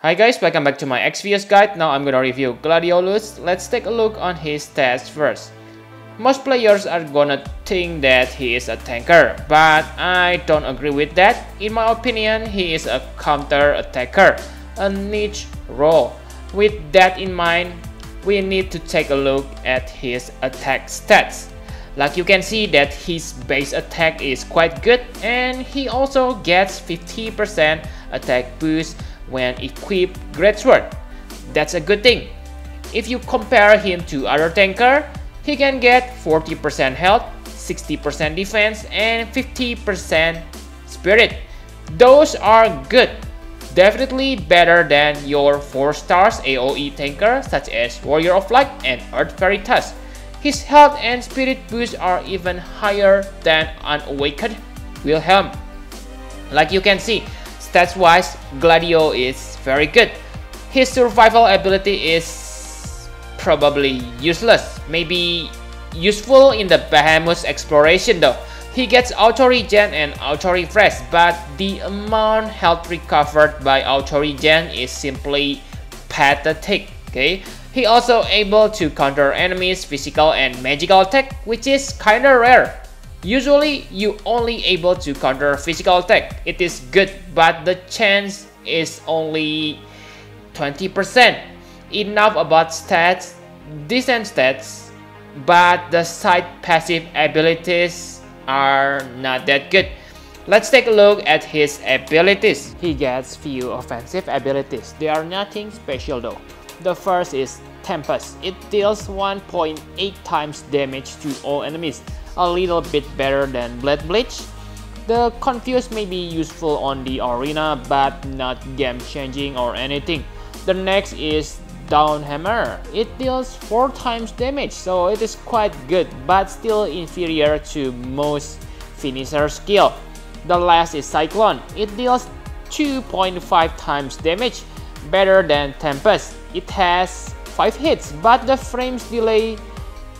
Hi guys, welcome back to my XVS guide. Now I'm gonna review Gladiolus. Let's take a look on his stats first. Most players are gonna think that he is a tanker, but I don't agree with that. In my opinion, he is a counter attacker, a niche role. With that in mind, we need to take a look at his attack stats. Like you can see that his base attack is quite good, and he also gets 50% attack boost when equipped Great Sword. That's a good thing. If you compare him to other tanker, he can get 40% health, 60% defense, and 50% spirit. Those are good. Definitely better than your 4 stars AoE tanker such as Warrior of Light and Earth Veritas. His health and spirit boosts are even higher than Unawakened Wilhelm. Like you can see, stats wise, Gladio is very good. His survival ability is probably useless, maybe useful in the Behemoth exploration though. He gets auto regen and auto refresh, but the amount health recovered by auto regen is simply pathetic. Okay, he also able to counter enemies' physical and magical attack, which is kinda rare. Usually, you only able to counter physical attack. It is good, but the chance is only 20%. Enough about stats, decent stats, but the side passive abilities are not that good. Let's take a look at his abilities. He gets few offensive abilities. They are nothing special though. The first is Tempest. It deals 1.8 times damage to all enemies, a little bit better than Blade Bleach. The Confuse may be useful on the arena, but not game changing or anything. The next is Down Hammer. It deals 4 times damage, so it is quite good, but still inferior to most finisher skill. The last is Cyclone. It deals 2.5 times damage, better than Tempest. It has 5 hits, but the frames delay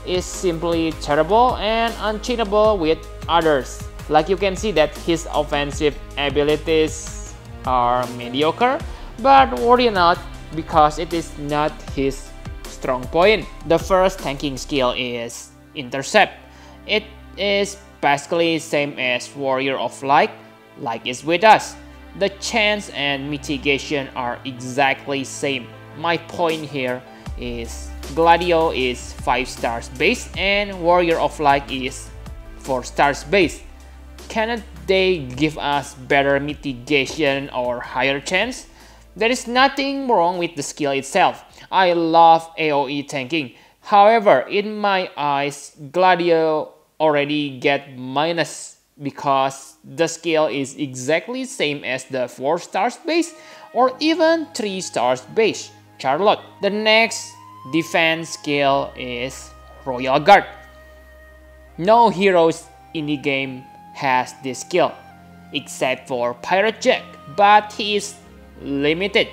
is simply terrible and unchainable with others. Like you can see that his offensive abilities are mediocre, but worry not because it is not his strong point. The first tanking skill is Intercept. It is basically same as Warrior of Light, like is with us. The chance and mitigation are exactly same. My point here is Gladio is 5 stars base and Warrior of Light is 4 stars base. Cannot they give us better mitigation or higher chance? There is nothing wrong with the skill itself. I love AoE tanking. However, in my eyes, Gladio already get minus because the skill is exactly same as the 4 stars base or even 3 stars base Charlotte. The next defense skill is Royal Guard. No heroes in the game has this skill except for Pirate Jack, but he is limited.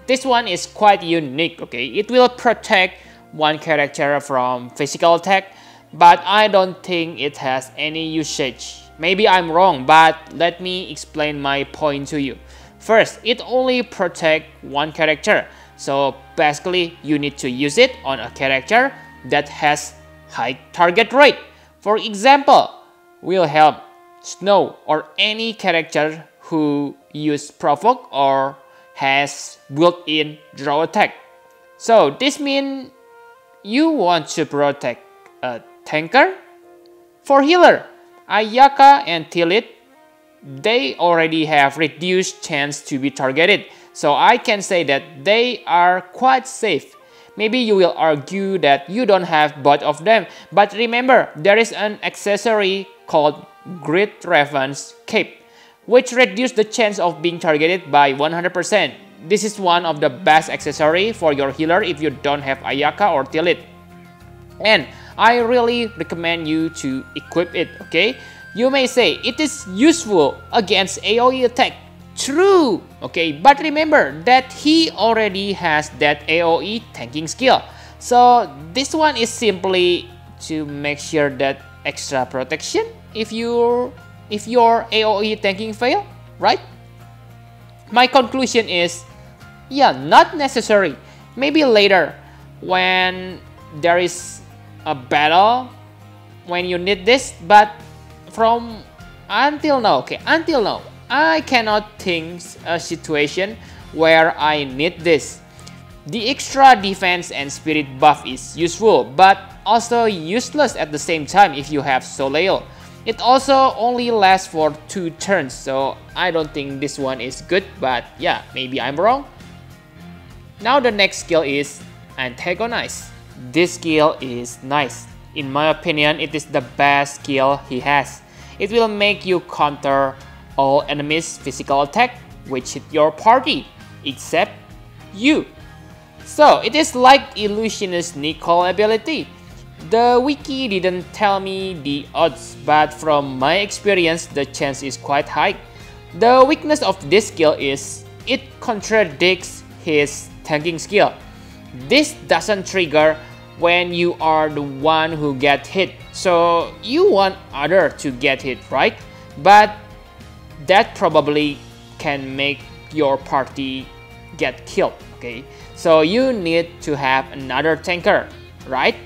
This one is quite unique, okay? It will protect one character from physical attack, but I don't think it has any usage. Maybe I'm wrong, but let me explain my point to you. First, it only protects one character, so basically you need to use it on a character that has high target rate. For example, Wilhelm, Snow, or any character who use provoke or has built-in draw attack. So this means you want to protect a tanker. For healer, Ayaka and Tilit, they already have reduced chance to be targeted, so I can say that they are quite safe. Maybe you will argue that you don't have both of them, but remember there is an accessory called Great Raven's Cape, which reduces the chance of being targeted by 100%. This is one of the best accessory for your healer if you don't have Ayaka or Tilit. And I really recommend you to equip it, okay? You may say it is useful against AoE attack. True, okay, but remember that he already has that AoE tanking skill. So this one is simply to make sure that extra protection if your AoE tanking fail, right? My conclusion is Yeah, not necessary. Maybe later when there is a battle, when you need this, but from until now, I cannot think a situation where I need this. The extra defense and spirit buff is useful, but also useless at the same time if you have Soleil. It also only lasts for 2 turns, so I don't think this one is good, but yeah, maybe I'm wrong. Now the next skill is Antagonize. This skill is nice. In my opinion, it is the best skill he has. It will make you counter all enemies' physical attack which hit your party, except you. So it is like Illusionist Nicole ability. The wiki didn't tell me the odds, but from my experience, the chance is quite high. The weakness of this skill is it contradicts his tanking skill. This doesn't trigger when you are the one who get hit, so you want other to get hit, right? But that probably can make your party get killed, okay? So you need to have another tanker, right?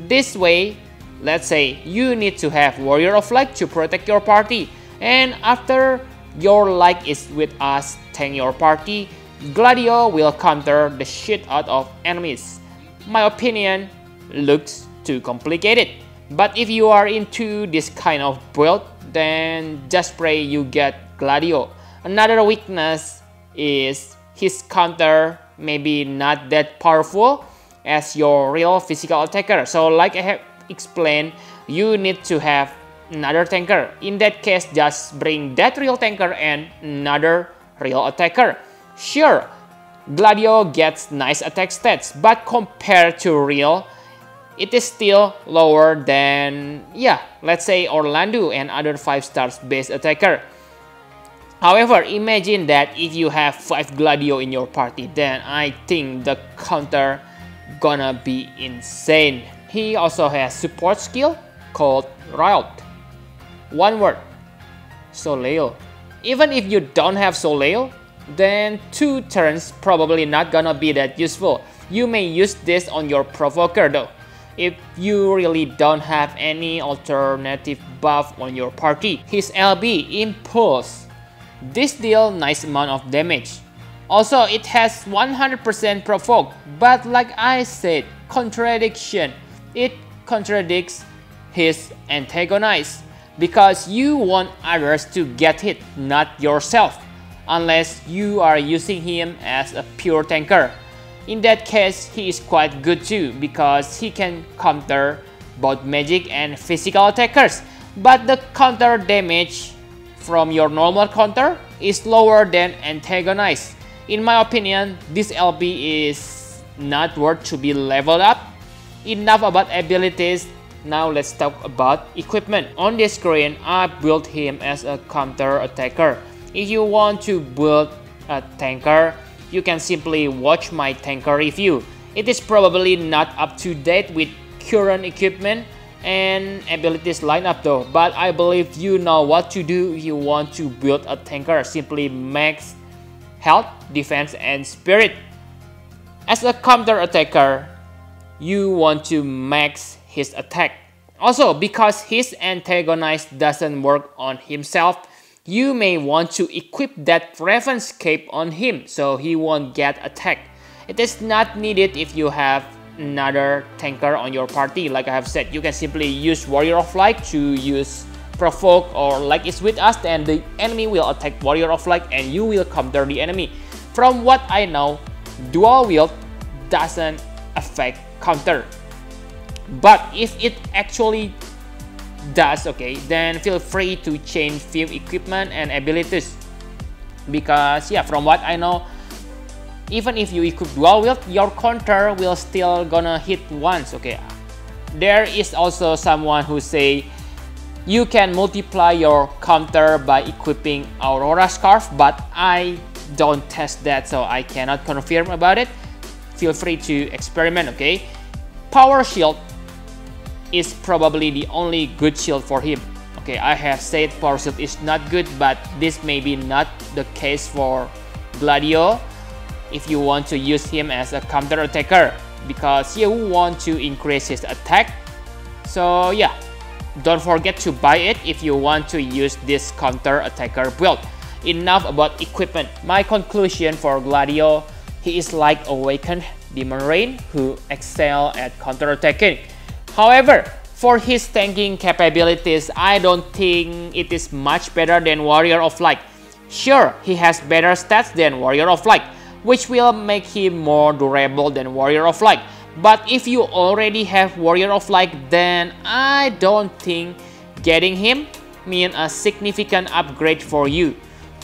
This way, let's say you need to have Warrior of Light to protect your party, and after your Light is with us tank your party, Gladio will counter the shit out of enemies. My opinion looks too complicated, but if you are into this kind of build, then just pray you get Gladio. Another weakness is his counter maybe not that powerful as your real physical attacker. So like I have explained, you need to have another tanker. In that case, just bring that real tanker and another real attacker. Sure, Gladio gets nice attack stats, but compared to real, it is still lower than, yeah, let's say Orlando and other 5 stars base attacker. However, imagine that if you have 5 Gladio in your party, then I think the counter gonna be insane. He also has support skill called Riot. One word, Soleil. Even if you don't have Soleil, then 2 turns probably not gonna be that useful. You may use this on your provoker though, if you really don't have any alternative buff on your party. His LB, Impulse. This deals nice amount of damage. Also, it has 100% provoke, but like I said, contradiction. It contradicts his Antagonize, because you want others to get hit, not yourself, unless you are using him as a pure tanker. In that case, he is quite good too, because he can counter both magic and physical attackers, but the counter damage from your normal counter is lower than Antagonize. In my opinion, this LB is not worth to be leveled up. Enough about abilities, now let's talk about equipment. On this screen, I built him as a counter attacker. If you want to build a tanker, you can simply watch my tanker review. It is probably not up to date with current equipment and abilities lineup though, but I believe you know what to do if you want to build a tanker. Simply max health, defense, and spirit. As a counter attacker, you want to max his attack. Also, because his Antagonize doesn't work on himself, you may want to equip that Raven's Cape on him so he won't get attacked. It is not needed if you have another tanker on your party. Like I have said, you can simply use Warrior of Light to use provoke, or like it's with us, then the enemy will attack Warrior of Light and you will counter the enemy. From what I know, dual wield doesn't affect counter, but if it actually does, okay, then feel free to change few equipment and abilities, because yeah, from what I know, even if you equip dual wield, your counter will still gonna hit once, okay. There is also someone who say you can multiply your counter by equipping Aurora Scarf, but I don't test that, so I cannot confirm about it. Feel free to experiment, okay. Power Shield is probably the only good shield for him. Okay, I have said Power Shield is not good, but this may be not the case for Gladio. if you want to use him as a counter attacker, because you want to increase his attack. So yeah, don't forget to buy it if you want to use this counter attacker build. Enough about equipment. My conclusion for Gladio, he is like awakened Demon Rain who excel at counter attacking. However, for his tanking capabilities, I don't think it is much better than Warrior of Light. Sure, he has better stats than Warrior of Light, which will make him more durable than Warrior of Light. But if you already have Warrior of Light, then I don't think getting him means a significant upgrade for you.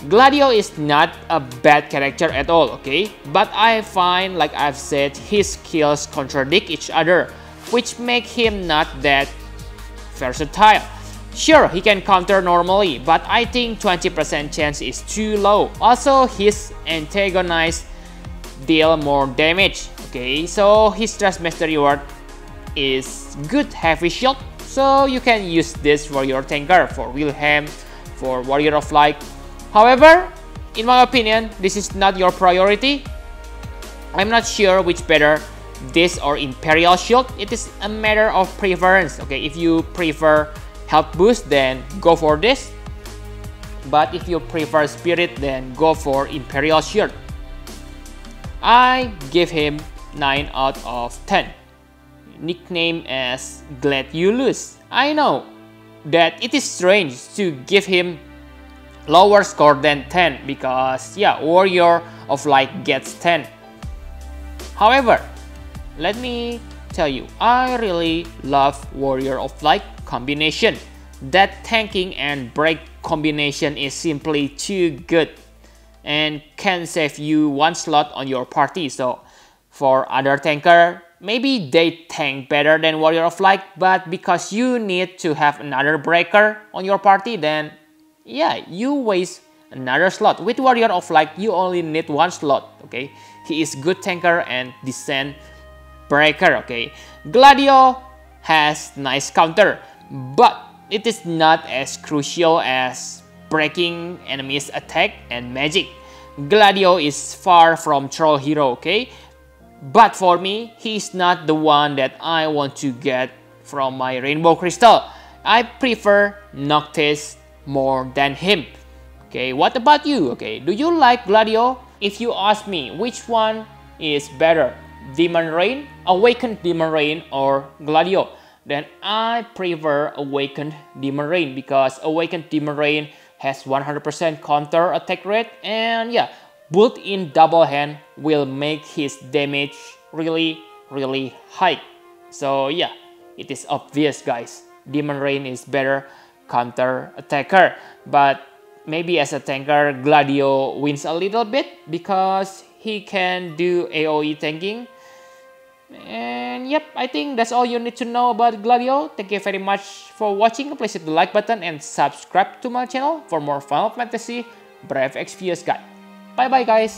Gladio is not a bad character at all, okay? But I find, like I've said, his skills contradict each other, which make him not that versatile. Sure, he can counter normally, but I think 20% chance is too low. Also, his antagonists deal more damage. Okay, so his Trust Mastery Ward is good heavy shield, so you can use this for your tanker, for Wilhelm, for Warrior of Light. However, in my opinion, this is not your priority. I'm not sure which better, this or Imperial Shield. It is a matter of preference. Okay, if you prefer health boost, then go for this. But if you prefer Spirit, then go for Imperial Shield. I give him 9 out of 10. Nickname as Gladiolus. I know that it is strange to give him lower score than 10 because yeah, Warrior of Light gets 10. However, let me tell you, I really love Warrior of Light combination. That tanking and break combination is simply too good and can save you one slot on your party. So for other tanker, maybe they tank better than Warrior of Light, but because you need to have another breaker on your party, then yeah, you waste another slot. With Warrior of Light, you only need one slot, okay? He is good tanker and decent breaker, okay? Gladio has nice counter, but it is not as crucial as breaking enemies' attack and magic. Gladio is far from troll hero, okay? But for me, he is not the one that I want to get from my Rainbow Crystal. I prefer Noctis more than him. Okay, what about you? Okay, do you like Gladio? If you ask me which one is better, Demon Rain, Awakened Demon Rain, or Gladio, then I prefer Awakened Demon Rain because Awakened Demon Rain has 100% counter attack rate, and yeah, built-in double hand will make his damage really high. So yeah, it is obvious, guys. Demon Rain is better counter attacker, but maybe as a tanker, Gladio wins a little bit because he can do AoE tanking. And yep, I think that's all you need to know about Gladio. Thank you very much for watching. Please hit the like button and subscribe to my channel for more Final Fantasy Brave Exvius guide. Bye bye, guys.